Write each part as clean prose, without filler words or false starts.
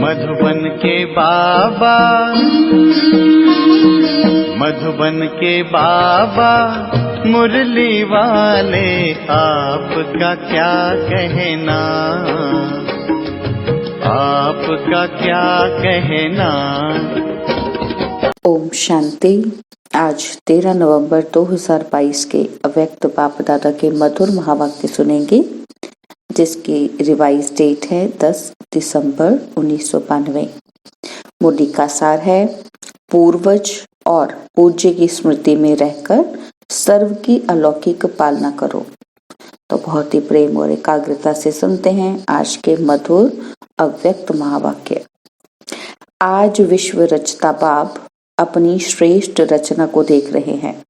मधुबन के बाबा, मधुबन के बाबा मुरली वाले, आपका क्या कहना, आपका क्या कहना। ओम शांति। आज 13 नवंबर 2022 के अव्यक्त बाप दादा के मधुर महावाक्य सुनेंगे, जिसकी रिवाइज डेट है 10 दिसंबर 1992। मुरली का सार है, पूर्वज और पूज्य की स्मृति में रहकर सर्व की अलौकिक पालना करो। तो बहुत ही प्रेम और एकाग्रता से सुनते हैं आज के मधुर अव्यक्त महावाक्य। आज विश्व रचता बाप अपनी श्रेष्ठ रचना को देख रहे हैं।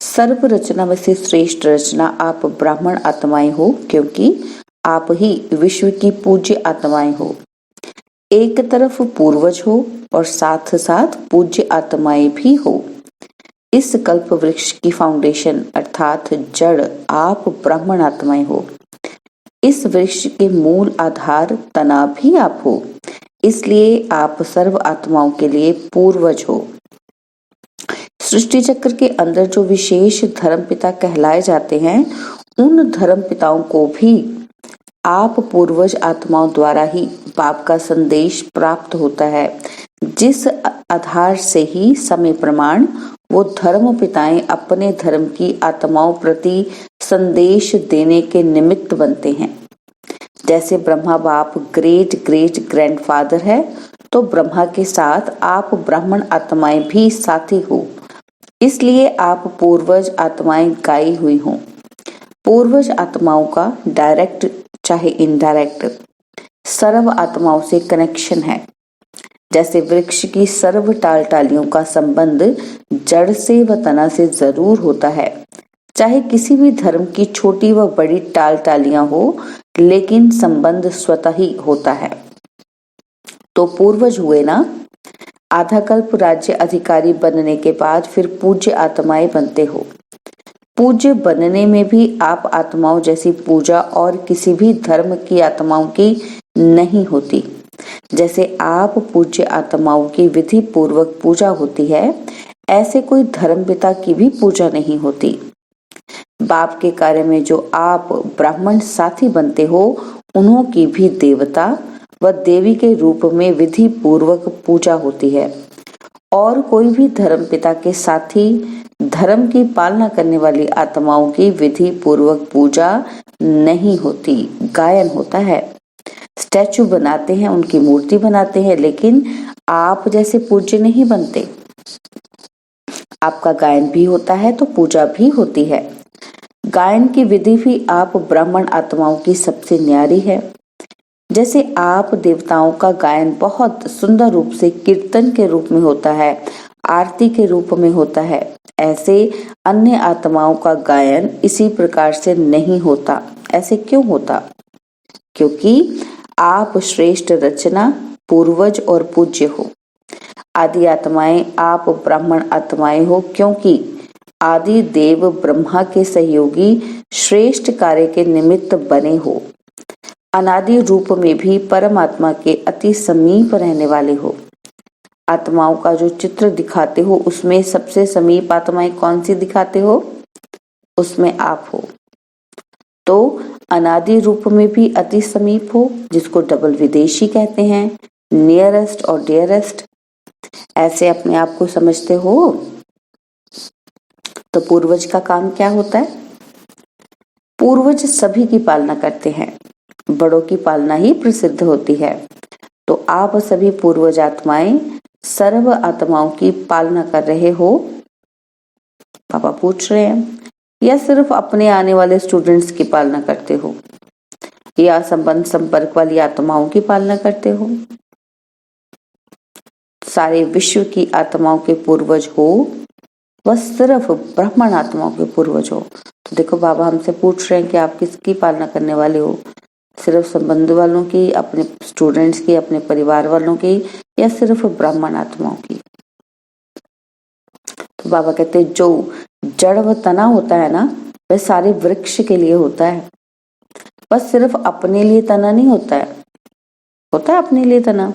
सर्व रचना में से श्रेष्ठ रचना आप ब्राह्मण आत्माएं हो, क्योंकि आप ही विश्व की पूज्य आत्माएं हो। एक तरफ पूर्वज हो और साथ साथ पूज्य आत्माएं भी हो। इस कल्प वृक्ष की फाउंडेशन अर्थात जड़ आप ब्राह्मण आत्माएं हो। इस वृक्ष के मूल आधार तना भी आप हो, इसलिए आप सर्व आत्माओं के लिए पूर्वज हो। सृष्टि चक्र के अंदर जो विशेष धर्म पिता कहलाए जाते हैं, उन धर्म पिताओं को भी आप पूर्वज आत्माओं द्वारा ही बाप का संदेश प्राप्त होता है, जिस आधार से ही समय प्रमाण वो धर्म पिताएं अपने धर्म की आत्माओं प्रति संदेश देने के निमित्त बनते हैं। जैसे ब्रह्मा बाप ग्रेट ग्रेट ग्रैंडफादर है, तो ब्रह्मा के साथ आप ब्राह्मण आत्माएं भी साथी हो, इसलिए आप पूर्वज आत्माएं गाई हुई हों। पूर्वज आत्माओं का डायरेक्ट चाहे इनडायरेक्ट सर्व आत्माओं से कनेक्शन है। जैसे वृक्ष की सर्व टाल टालियों का संबंध जड़ से व तना से जरूर होता है, चाहे किसी भी धर्म की छोटी व बड़ी टाल टालियां हो, लेकिन संबंध स्वतः ही होता है। तो पूर्वज हुए ना। आधा कल्प राज्य अधिकारी बनने के बाद फिर पूज्य आत्माएं बनते हो। पूज्य बनने में भी आप आत्माओं जैसी पूजा और किसी भी धर्म की आत्माओं की नहीं होती। जैसे आप पूज्य आत्माओं की विधि पूर्वक पूजा होती है, ऐसे कोई धर्म पिता की भी पूजा नहीं होती। बाप के कार्य में जो आप ब्राह्मण साथी बनते हो, उन्हों की भी देवता व देवी के रूप में विधि पूर्वक पूजा होती है। और कोई भी धर्म पिता के साथी धर्म की पालना करने वाली आत्माओं की विधि पूर्वक पूजा नहीं होती, गायन होता है। स्टैचू बनाते हैं, उनकी मूर्ति बनाते हैं, लेकिन आप जैसे पूज्य नहीं बनते। आपका गायन भी होता है तो पूजा भी होती है। गायन की विधि भी आप ब्राह्मण आत्माओं की सबसे न्यारी है। जैसे आप देवताओं का गायन बहुत सुंदर रूप से कीर्तन के रूप में होता है, आरती के रूप में होता है, ऐसे अन्य आत्माओं का गायन इसी प्रकार से नहीं होता। ऐसे क्यों होता? क्योंकि आप श्रेष्ठ रचना, पूर्वज और पूज्य हो। आदि आत्माएं आप ब्राह्मण आत्माएं हो, क्योंकि आदि देव ब्रह्मा के सहयोगी श्रेष्ठ कार्य के निमित्त बने हो। अनादि रूप में भी परमात्मा के अति समीप रहने वाले हो। आत्माओं का जो चित्र दिखाते हो, उसमें सबसे समीप आत्माएं कौन सी दिखाते हो? उसमें आप हो। तो अनादि रूप में भी अति समीप हो, जिसको डबल विदेशी कहते हैं, नियरेस्ट और डियरेस्ट। ऐसे अपने आप को समझते हो। तो पूर्वज का काम क्या होता है? पूर्वज सभी की पालना करते हैं, बड़ों की पालना ही प्रसिद्ध होती है। तो आप सभी पूर्वज आत्माएं सर्व आत्माओं की पालना कर रहे हो, पापा पूछ रहे हैं, या सिर्फ अपने आने वाले स्टूडेंट्स की पालना करते हो, या संबंध संपर्क वाली आत्माओं की पालना करते हो? सारे विश्व की आत्माओं के पूर्वज हो, वह सिर्फ ब्राह्मण आत्माओं के पूर्वज हो। तो देखो, बाबा हमसे पूछ रहे हैं कि आप किसकी पालना करने वाले हो? सिर्फ संबंध वालों की, अपने स्टूडेंट्स की, अपने परिवार वालों की, या सिर्फ ब्राह्मण आत्माओं की? तो बाबा कहते हैं जो जड़ व तना होता है ना, वह सारे वृक्ष के लिए होता है। बस सिर्फ अपने लिए तना नहीं होता है, होता है अपने लिए तनाव?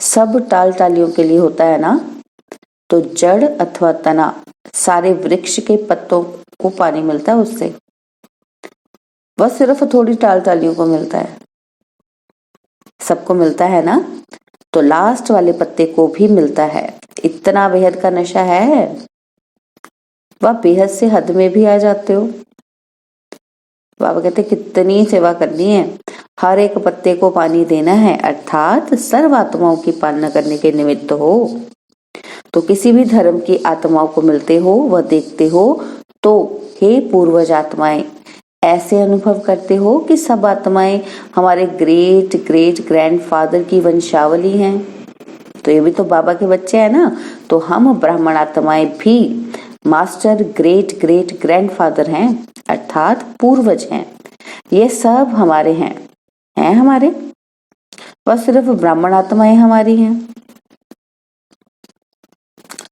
सब टाल टालियों के लिए होता है ना। तो जड़ अथवा तना, सारे वृक्ष के पत्तों को पानी मिलता है उससे, बस सिर्फ थोड़ी टाल टालियों को मिलता है? सबको मिलता है ना। तो लास्ट वाले पत्ते को भी मिलता है। इतना बेहद का नशा है, वह बेहद से हद में भी आ जाते हो। बाबा कहते कितनी सेवा करनी है, हर एक पत्ते को पानी देना है, अर्थात सर्व आत्माओं की पालना करने के निमित्त हो। तो किसी भी धर्म की आत्माओं को मिलते हो, वह देखते हो, तो हे पूर्वज आत्माएं, ऐसे अनुभव करते हो कि सब आत्माएं हमारे ग्रेट ग्रेट ग्रैंडफादर की वंशावली हैं। तो ये भी तो बाबा के बच्चे हैं ना। तो हम ब्राह्मण आत्माएं भी मास्टर ग्रेट ग्रेट ग्रैंडफादर हैं, अर्थात पूर्वज हैं। ये सब हमारे हैं हमारे, बस सिर्फ ब्राह्मण आत्माएं हमारी हैं।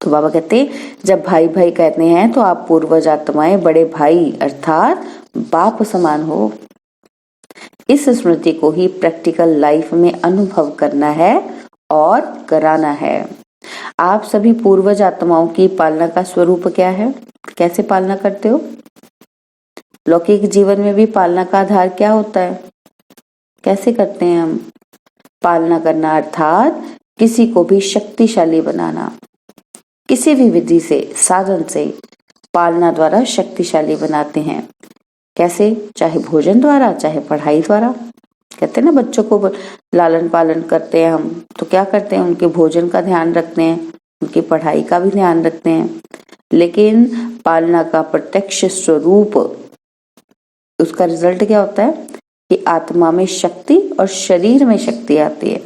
तो बाबा कहते जब भाई भाई कहते हैं तो आप पूर्वज आत्माएं बड़े भाई अर्थात बाप समान हो। इस स्मृति को ही प्रैक्टिकल लाइफ में अनुभव करना है और कराना है। आप सभी पूर्वज आत्माओं की पालना का स्वरूप क्या है? कैसे पालना करते हो? लौकिक जीवन में भी पालना का आधार क्या होता है? कैसे करते हैं हम? पालना करना अर्थात किसी को भी शक्तिशाली बनाना, किसी भी विधि से, साधन से पालना द्वारा शक्तिशाली बनाते हैं। कैसे? चाहे भोजन द्वारा, चाहे पढ़ाई द्वारा। कहते हैं ना बच्चों को लालन पालन करते हैं हम, तो क्या करते हैं? उनके भोजन का ध्यान रखते हैं, उनकी पढ़ाई का भी ध्यान रखते हैं। लेकिन पालना का प्रत्यक्ष स्वरूप, उसका रिजल्ट क्या होता है कि आत्मा में शक्ति और शरीर में शक्ति आती है।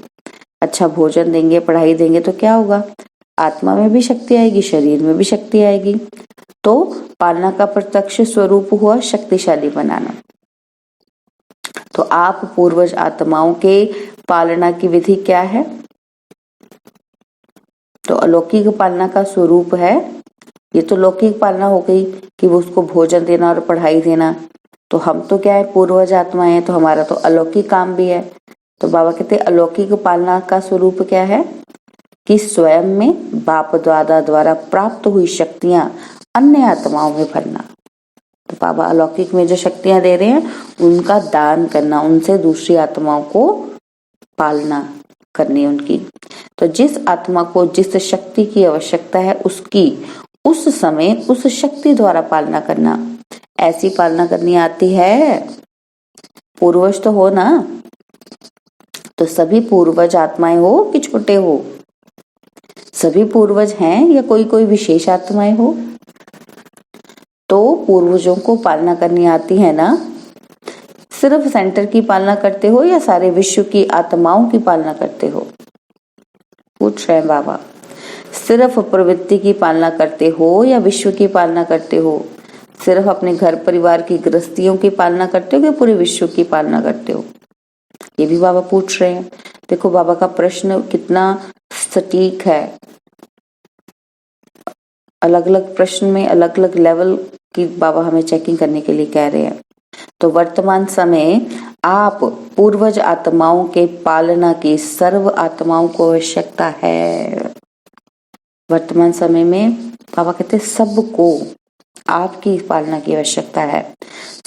अच्छा भोजन देंगे, पढ़ाई देंगे तो क्या होगा? आत्मा में भी शक्ति आएगी, शरीर में भी शक्ति आएगी। तो पालना का प्रत्यक्ष स्वरूप हुआ शक्तिशाली बनाना। तो आप पूर्वज आत्माओं के पालना की विधि क्या है? तो अलौकिक पालना का स्वरूप है, ये तो लौकिक पालना हो गई कि वो उसको भोजन देना और पढ़ाई देना। तो हम तो क्या है, पूर्वज आत्माएं हैं, तो हमारा तो अलौकिक काम भी है। तो बाबा कहते हैं अलौकिक पालना का स्वरूप क्या है कि स्वयं में बाप दादा द्वारा प्राप्त हुई शक्तियां अन्य आत्माओं में भरना। तो बाबा अलौकिक में जो शक्तियां दे रहे हैं उनका दान करना, उनसे दूसरी आत्माओं को पालना करनी उनकी। तो जिस आत्मा को जिस शक्ति की आवश्यकता है उसकी उस समय उस शक्ति द्वारा पालना करना। ऐसी पालना करनी आती है? पूर्वज तो हो ना। तो सभी पूर्वज आत्माएं हो कि छोटे हो? सभी पूर्वज हैं या कोई कोई विशेष आत्माएं हो? तो पूर्वजों को पालना करनी आती है ना। सिर्फ सेंटर की पालना करते हो या सारे विश्व की आत्माओं की पालना करते हो? पूछ रहे हैं बाबा। सिर्फ प्रवृत्ति की पालना करते हो या विश्व की पालना करते हो? सिर्फ अपने घर परिवार की गृहस्थियों की पालना करते हो या पूरे विश्व की पालना करते हो? ये भी बाबा पूछ रहे हैं। देखो बाबा का प्रश्न कितना सटीक है। अलग अलग प्रश्न में अलग अलग लेवल की बाबा हमें चेकिंग करने के लिए कह रहे हैं। तो वर्तमान समय आप पूर्वज आत्माओं के पालना की सर्व आत्माओं को आवश्यकता है। वर्तमान समय में बाबा कहते सबको आपकी पालना की आवश्यकता है।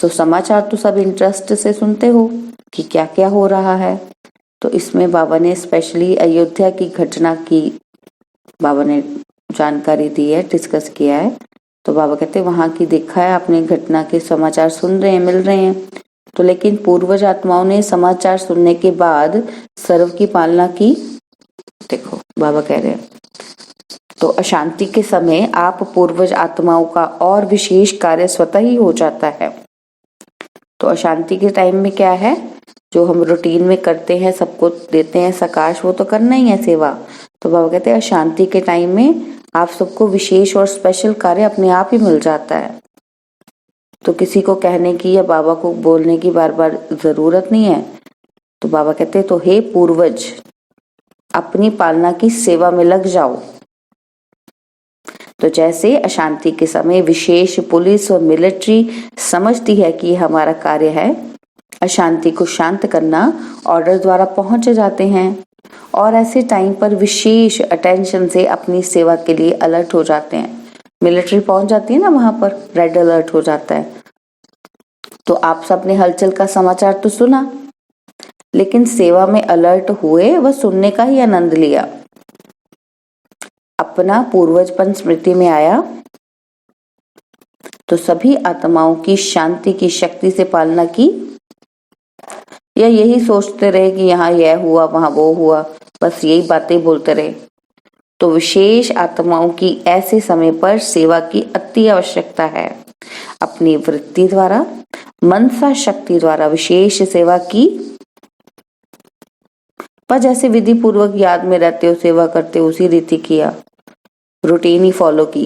तो समाचार तो सब इंटरेस्ट से सुनते हो कि क्या क्या हो रहा है। तो इसमें बाबा ने स्पेशली अयोध्या की घटना की बाबा ने जानकारी दी है, डिस्कस किया है। तो बाबा कहते वहां की देखा है आपने, घटना के समाचार सुन रहे हैं, मिल रहे हैं। तो लेकिन पूर्वज आत्माओं ने समाचार सुनने के बाद सर्व की पालना की। देखो बाबा कह रहे हैं तो अशांति के समय आप पूर्वज आत्माओं का और विशेष कार्य स्वतः ही हो जाता है। तो अशांति के टाइम में क्या है, जो हम रूटीन में करते हैं, सबको देते हैं सकाश, वो तो करना ही है सेवा। तो बाबा कहते हैं अशांति के टाइम में आप सबको विशेष और स्पेशल कार्य अपने आप ही मिल जाता है। तो किसी को कहने की या बाबा को बोलने की बार बार जरूरत नहीं है। तो बाबा कहते हैं तो हे पूर्वज, अपनी पालना की सेवा में लग जाओ। तो जैसे अशांति के समय विशेष पुलिस और मिलिट्री समझती है कि हमारा कार्य है, अशांति को शांत करना ऑर्डर द्वारा पहुंच जाते हैं और ऐसे टाइम पर विशेष अटेंशन से अपनी सेवा के लिए अलर्ट हो जाते हैं। मिलिट्री पहुंच जाती है ना, वहां पर रेड अलर्ट हो जाता है। तो आप सबने हलचल का समाचार तो सुना, लेकिन सेवा में अलर्ट हुए व सुनने का ही आनंद लिया। अपना पूर्वजपन स्मृति में आया तो सभी आत्माओं की शांति की शक्ति से पालना की, या यही सोचते रहे कि यहाँ यह हुआ वहां वो हुआ, बस यही बातें बोलते रहे। तो विशेष आत्माओं की ऐसे समय पर सेवा की अति आवश्यकता है। अपनी वृत्ति द्वारा, मनसा शक्ति द्वारा विशेष सेवा की, पर जैसे विधि पूर्वक याद में रहते हो सेवा करते हो उसी रीति किया, रूटीन ही फॉलो की।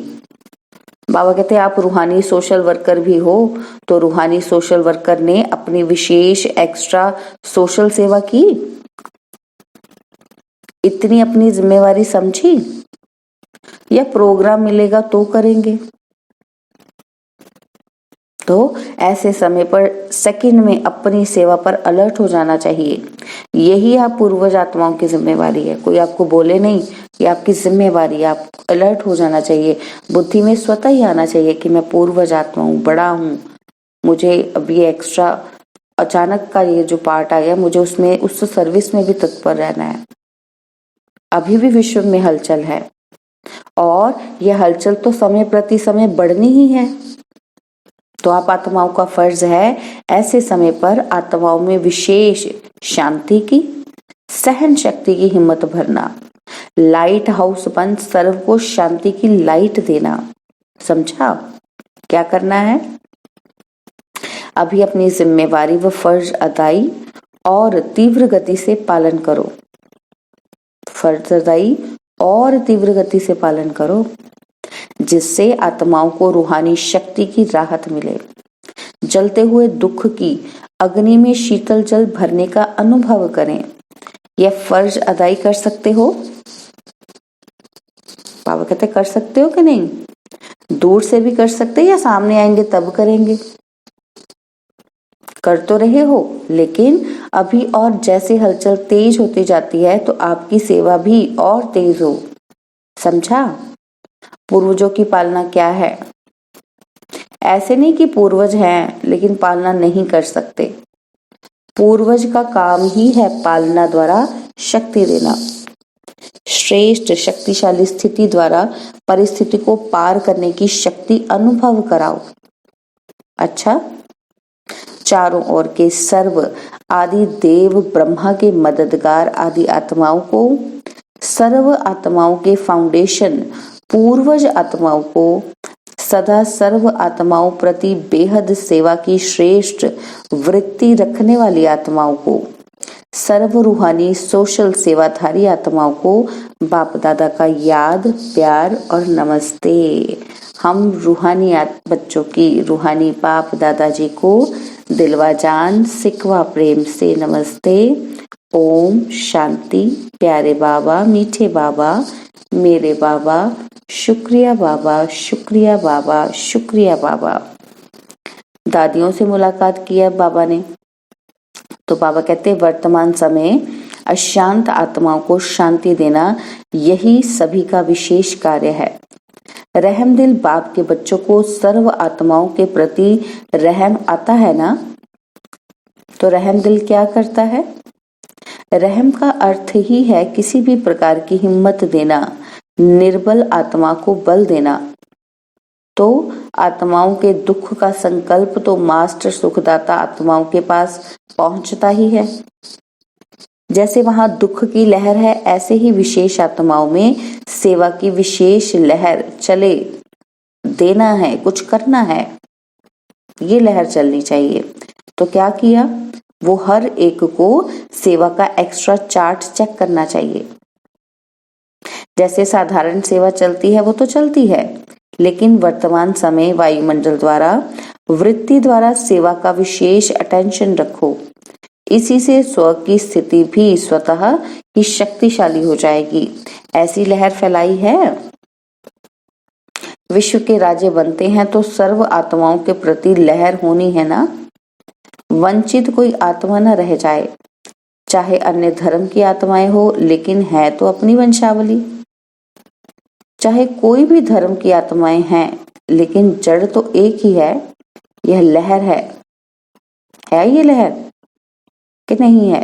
बाबा कहते हैं आप रूहानी सोशल वर्कर भी हो, तो रूहानी सोशल वर्कर ने अपनी विशेष एक्स्ट्रा सोशल सेवा की, इतनी अपनी जिम्मेवारी समझी, या प्रोग्राम मिलेगा तो करेंगे। तो ऐसे समय पर सेकंड में अपनी सेवा पर अलर्ट हो जाना चाहिए। यही आप पूर्वज आत्माओं की जिम्मेवारी है। कोई आपको बोले नहीं, ये आपकी जिम्मेवारी है, आप अलर्ट हो जाना चाहिए। बुद्धि में स्वतः ही आना चाहिए कि मैं पूर्वज आत्मा हूँ, बड़ा हूँ, मुझे अभी एक्स्ट्रा अचानक का ये जो पार्ट आ गया, मुझे उसमें उस सर्विस में भी तत्पर रहना है। अभी भी विश्व में हलचल है और यह हलचल तो समय प्रति समय बढ़नी ही है। तो आप आत्माओं का फर्ज है ऐसे समय पर आत्माओं में विशेष शांति की, सहन शक्ति की हिम्मत भरना, लाइट हाउस बन सर्व को शांति की लाइट देना। समझा क्या करना है? अभी अपनी जिम्मेवारी व फर्ज अदाई और तीव्र गति से पालन करो। फर्ज अदाई और तीव्र गति से पालन करो, जिससे आत्माओं को रूहानी शक्ति की राहत मिले। जलते हुए दुख की अग्नि में शीतल जल भरने का अनुभव करें। यह फर्ज अदाई कर सकते हो? बाबा कहते कर सकते हो कि नहीं? दूर से भी कर सकते या सामने आएंगे तब करेंगे? कर तो रहे हो, लेकिन अभी और जैसे हलचल तेज होती जाती है तो आपकी सेवा भी और तेज हो। समझा? पूर्वजों की पालना क्या है? ऐसे नहीं कि पूर्वज हैं लेकिन पालना नहीं कर सकते। पूर्वज का काम ही है पालना द्वारा शक्ति देना। श्रेष्ठ शक्तिशाली स्थिति द्वारा परिस्थिति को पार करने की शक्ति अनुभव कराओ। अच्छा, चारों ओर के सर्व आदि देव ब्रह्मा के मददगार आदि आत्माओं को, सर्व आत्माओं के फाउंडेशन पूर्वज आत्माओं को, सदा सर्व आत्माओं प्रति बेहद सेवा की श्रेष्ठ वृत्ति रखने वाली आत्माओं को, सर्व रूहानी सोशल सेवाधारी आत्माओं को बाप दादा का याद, प्यार और नमस्ते। हम रूहानी बच्चों की रूहानी बाप दादाजी को दिलवा जान सिकवा प्रेम से नमस्ते। ओम शांति। प्यारे बाबा, मीठे बाबा, मेरे बाबा, शुक्रिया बाबा, शुक्रिया बाबा, शुक्रिया बाबा। दादियों से मुलाकात किया बाबा ने, तो बाबा कहते वर्तमान समय अशांत आत्माओं को शांति देना यही सभी का विशेष कार्य है। रहमदिल बाप के बच्चों को सर्व आत्माओं के प्रति रहम आता है ना? तो रहमदिल क्या करता है? रहम का अर्थ ही है किसी भी प्रकार की हिम्मत देना, निर्बल आत्मा को बल देना। तो आत्माओं के दुख का संकल्प तो मास्टर सुखदाता आत्माओं के पास पहुंचता ही है। जैसे वहां दुख की लहर है, ऐसे ही विशेष आत्माओं में सेवा की विशेष लहर चले। देना है, कुछ करना है, ये लहर चलनी चाहिए। तो क्या किया? वो हर एक को सेवा का एक्स्ट्रा चार्ट चेक करना चाहिए। जैसे साधारण सेवा चलती है वो तो चलती है, लेकिन वर्तमान समय वायुमंडल द्वारा वृत्ति द्वारा सेवा का विशेष अटेंशन रखो। इसी से स्व की स्थिति भी स्वतः ही शक्तिशाली हो जाएगी। ऐसी लहर फैलाई है। विश्व के राजे बनते हैं तो सर्व आत्माओं के प्रति लहर होनी है ना। वंचित कोई आत्मा न रह जाए, चाहे अन्य धर्म की आत्माएं हो लेकिन है तो अपनी वंशावली। चाहे कोई भी धर्म की आत्माएं हैं लेकिन जड़ तो एक ही है। यह लहर है ये लहर कि नहीं है?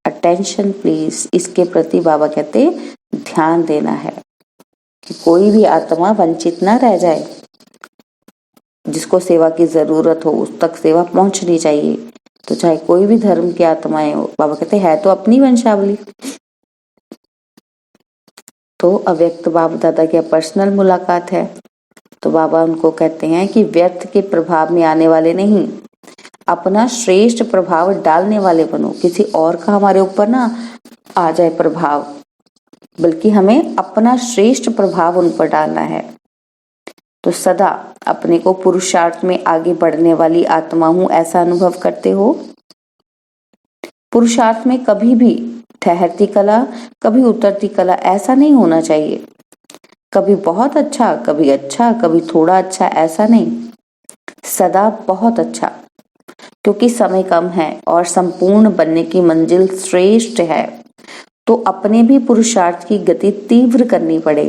Attention please. इसके प्रति बाबा कहते ध्यान देना है कि कोई भी आत्मा वंचित ना रह जाए। जिसको सेवा की जरूरत हो उस तक सेवा पहुंचनी चाहिए। तो चाहे कोई भी धर्म की आत्माएं हो, बाबा कहते है तो अपनी वंशावली। तो अव्यक्त बाप दादा की पर्सनल मुलाकात है। तो बाबा उनको कहते हैं कि व्यर्थ के प्रभाव में आने वाले नहीं, अपना श्रेष्ठ प्रभाव डालने वाले बनो। किसी और का हमारे ऊपर ना आ जाए प्रभाव, बल्कि हमें अपना श्रेष्ठ प्रभाव उन पर डालना है। तो सदा अपने को पुरुषार्थ में आगे बढ़ने वाली आत्मा हूं ऐसा अनुभव करते हो। पुरुषार्थ में कभी भी ठहरती कला, कभी उतरती कला ऐसा नहीं होना चाहिए। कभी बहुत अच्छा, कभी थोड़ा अच्छा, ऐसा नहीं। सदा बहुत अच्छा, क्योंकि समय कम है और संपूर्ण बनने की मंजिल श्रेष्ठ है। तो अपने भी पुरुषार्थ की गति तीव्र करनी पड़े।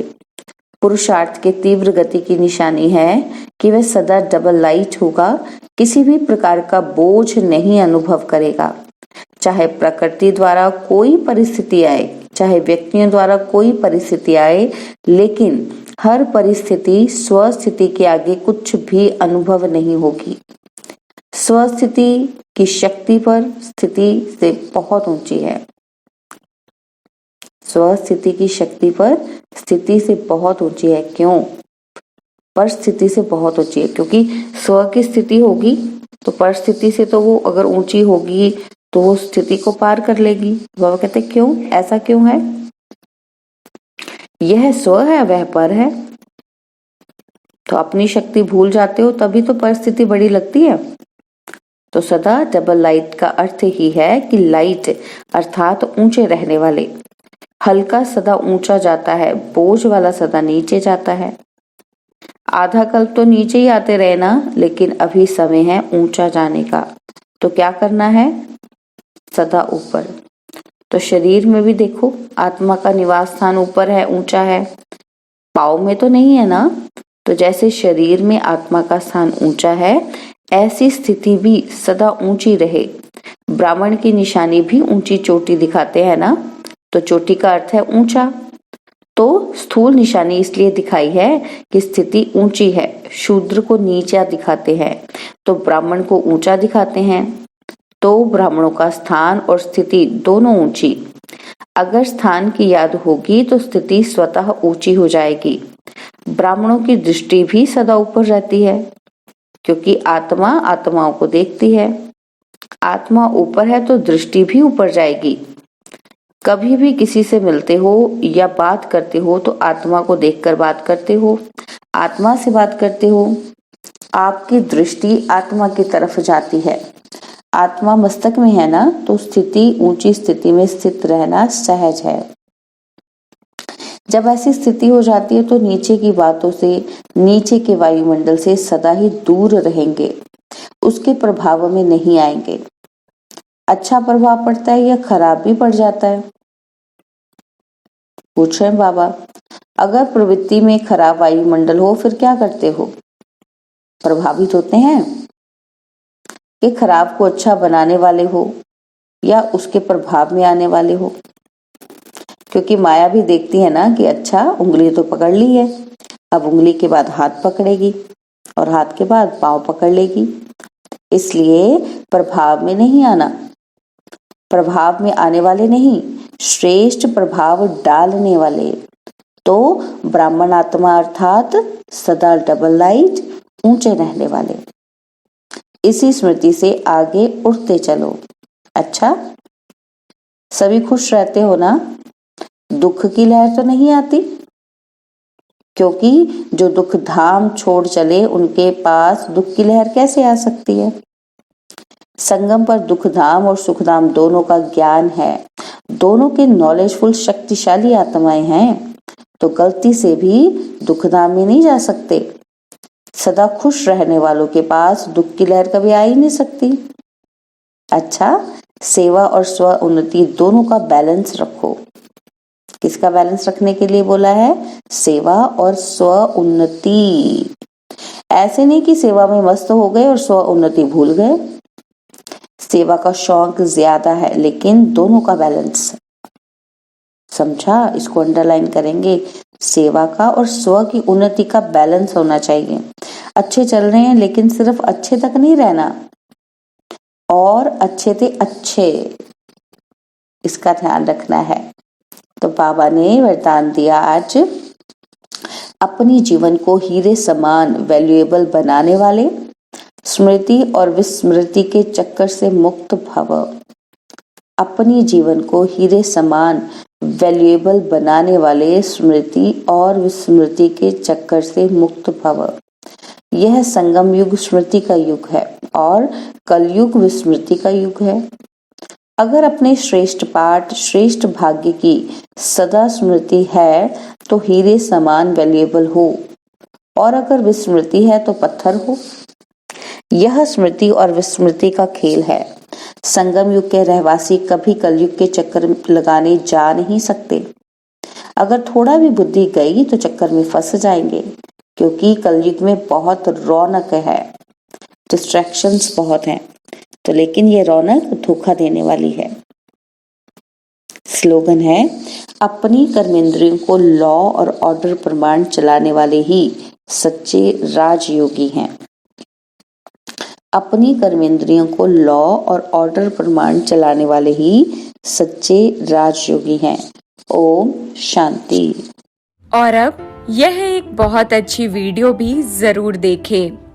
पुरुषार्थ के तीव्र गति की निशानी है कि वह सदा डबल लाइट होगा, किसी भी प्रकार का बोझ नहीं अनुभव करेगा। चाहे प्रकृति द्वारा कोई परिस्थिति आए, चाहे व्यक्तियों द्वारा कोई परिस्थिति आए, लेकिन हर परिस्थिति स्वस्थिति के आगे कुछ भी अनुभव नहीं होगी। स्वस्थिति की शक्ति पर स्थिति से बहुत ऊंची है। स्वस्थिति की शक्ति पर स्थिति से बहुत ऊंची है। क्यों? परिस्थिति से बहुत ऊंची है, क्योंकि स्व की स्थिति होगी तो परिस्थिति से तो वो अगर ऊंची होगी तो वो स्थिति को पार कर लेगी। बाबा कहते क्यों? ऐसा क्यों है? यह स्व है, वह पर है। तो अपनी शक्ति भूल जाते हो तभी तो परिस्थिति बड़ी लगती है। तो सदा डबल लाइट का अर्थ ही है कि लाइट अर्थात ऊंचे रहने वाले। हल्का सदा ऊंचा जाता है, बोझ वाला सदा नीचे जाता है। आधा कल्प तो नीचे ही आते रहे ना, लेकिन अभी समय है ऊंचा जाने का। तो क्या करना है? सदा ऊपर। तो शरीर में भी देखो, आत्मा का निवास स्थान ऊपर है, ऊंचा है, पाँव में तो नहीं है ना। तो जैसे शरीर में आत्मा का स्थान ऊंचा है, ऐसी स्थिति भी सदा ऊंची रहे। ब्राह्मण की निशानी भी ऊंची चोटी दिखाते हैं ना, तो चोटी का अर्थ है ऊंचा। तो स्थूल निशानी इसलिए दिखाई है कि स्थिति ऊंची है। शूद्र को नीचा दिखाते हैं तो ब्राह्मण को ऊंचा दिखाते हैं। तो ब्राह्मणों का स्थान और स्थिति दोनों ऊंची। अगर स्थान की याद होगी तो स्थिति स्वतः ऊंची हो जाएगी। ब्राह्मणों की दृष्टि भी सदा ऊपर रहती है, क्योंकि आत्मा आत्माओं को देखती है। आत्मा ऊपर है तो दृष्टि भी ऊपर जाएगी। कभी भी किसी से मिलते हो या बात करते हो तो आत्मा को देखकर बात करते हो, आत्मा से बात करते हो। आपकी दृष्टि आत्मा की तरफ जाती है। आत्मा मस्तक में है ना, तो स्थिति ऊंची स्थिति में स्थित रहना सहज है। जब ऐसी स्थिति हो जाती है तो नीचे की बातों से, नीचे के वायुमंडल से सदा ही दूर रहेंगे, उसके प्रभाव में नहीं आएंगे। अच्छा प्रभाव पड़ता है या खराब भी पड़ जाता है? पूछ रहे हैं बाबा। अगर प्रवृत्ति में खराब वायुमंडल हो फिर क्या करते हो? प्रभावित होते हैं कि खराब को अच्छा बनाने वाले हो या उसके प्रभाव में आने वाले हो। क्योंकि माया भी देखती है ना कि अच्छा उंगली तो पकड़ ली है, अब उंगली के बाद हाथ पकड़ेगी और हाथ के बाद पांव पकड़ लेगी। इसलिए प्रभाव में नहीं आना, प्रभाव में आने वाले नहीं, श्रेष्ठ प्रभाव डालने वाले। तो ब्राह्मण आत्मा अर्थात सदा डबल लाइट, ऊंचे रहने वाले। इसी स्मृति से आगे उठते चलो। अच्छा, सभी खुश रहते हो ना? दुख की लहर तो नहीं आती, क्योंकि जो दुख धाम छोड़ चले उनके पास दुख की लहर कैसे आ सकती है? संगम पर दुख धाम और सुख धाम दोनों का ज्ञान है, दोनों के नॉलेजफुल शक्तिशाली आत्माएं हैं। तो गलती से भी दुख धाम में नहीं जा सकते। सदा खुश रहने वालों के पास दुख की लहर कभी आ ही नहीं सकती। अच्छा, सेवा और स्व उन्नति दोनों का बैलेंस रखो। किसका बैलेंस रखने के लिए बोला है? सेवा और स्व उन्नति। ऐसे नहीं कि सेवा में मस्त हो गए और स्व उन्नति भूल गए। सेवा का शौक ज्यादा है, लेकिन दोनों का बैलेंस। समझा? इसको अंडरलाइन करेंगे। सेवा का और स्व की उन्नति का बैलेंस होना चाहिए। अच्छे चल रहे हैं, लेकिन सिर्फ अच्छे तक नहीं रहना, और अच्छे से अच्छे, इसका ध्यान रखना है। तो बाबा ने वरदान दिया आज, अपनी जीवन को हीरे समान वैल्यूएबल बनाने वाले, स्मृति और विस्मृति के चक्कर से मुक्त भव। अपनी जीवन को हीरे समान वैल्यूएबल बनाने वाले, स्मृति और विस्मृति के चक्कर से मुक्त भव। यह संगम युग स्मृति का युग है और कलयुग विस्मृति का युग है। अगर अपने श्रेष्ठ पाठ, श्रेष्ठ भाग्य की सदा स्मृति है तो हीरे समान वैल्यूएबल हो, और अगर विस्मृति है तो पत्थर हो। यह स्मृति और विस्मृति का खेल है। संगम युग के रहवासी कभी कलयुग के चक्कर लगाने जा नहीं सकते। अगर थोड़ा भी बुद्धि गई तो चक्कर में फंस जाएंगे, क्योंकि कलयुग में बहुत रौनक है, डिस्ट्रैक्शंस बहुत हैं। तो लेकिन ये रौनक धोखा देने वाली है। स्लोगन है, अपनी कर्मेंद्रियों को लॉ और ऑर्डर प्रमाण चलाने वाले ही सच्चे राजयोगी हैं। अपनी कर्मेंद्रियों को लॉ और ऑर्डर प्रमाण चलाने वाले ही सच्चे राजयोगी हैं। ओम शांति। और अब यह एक बहुत अच्छी वीडियो भी जरूर देखें।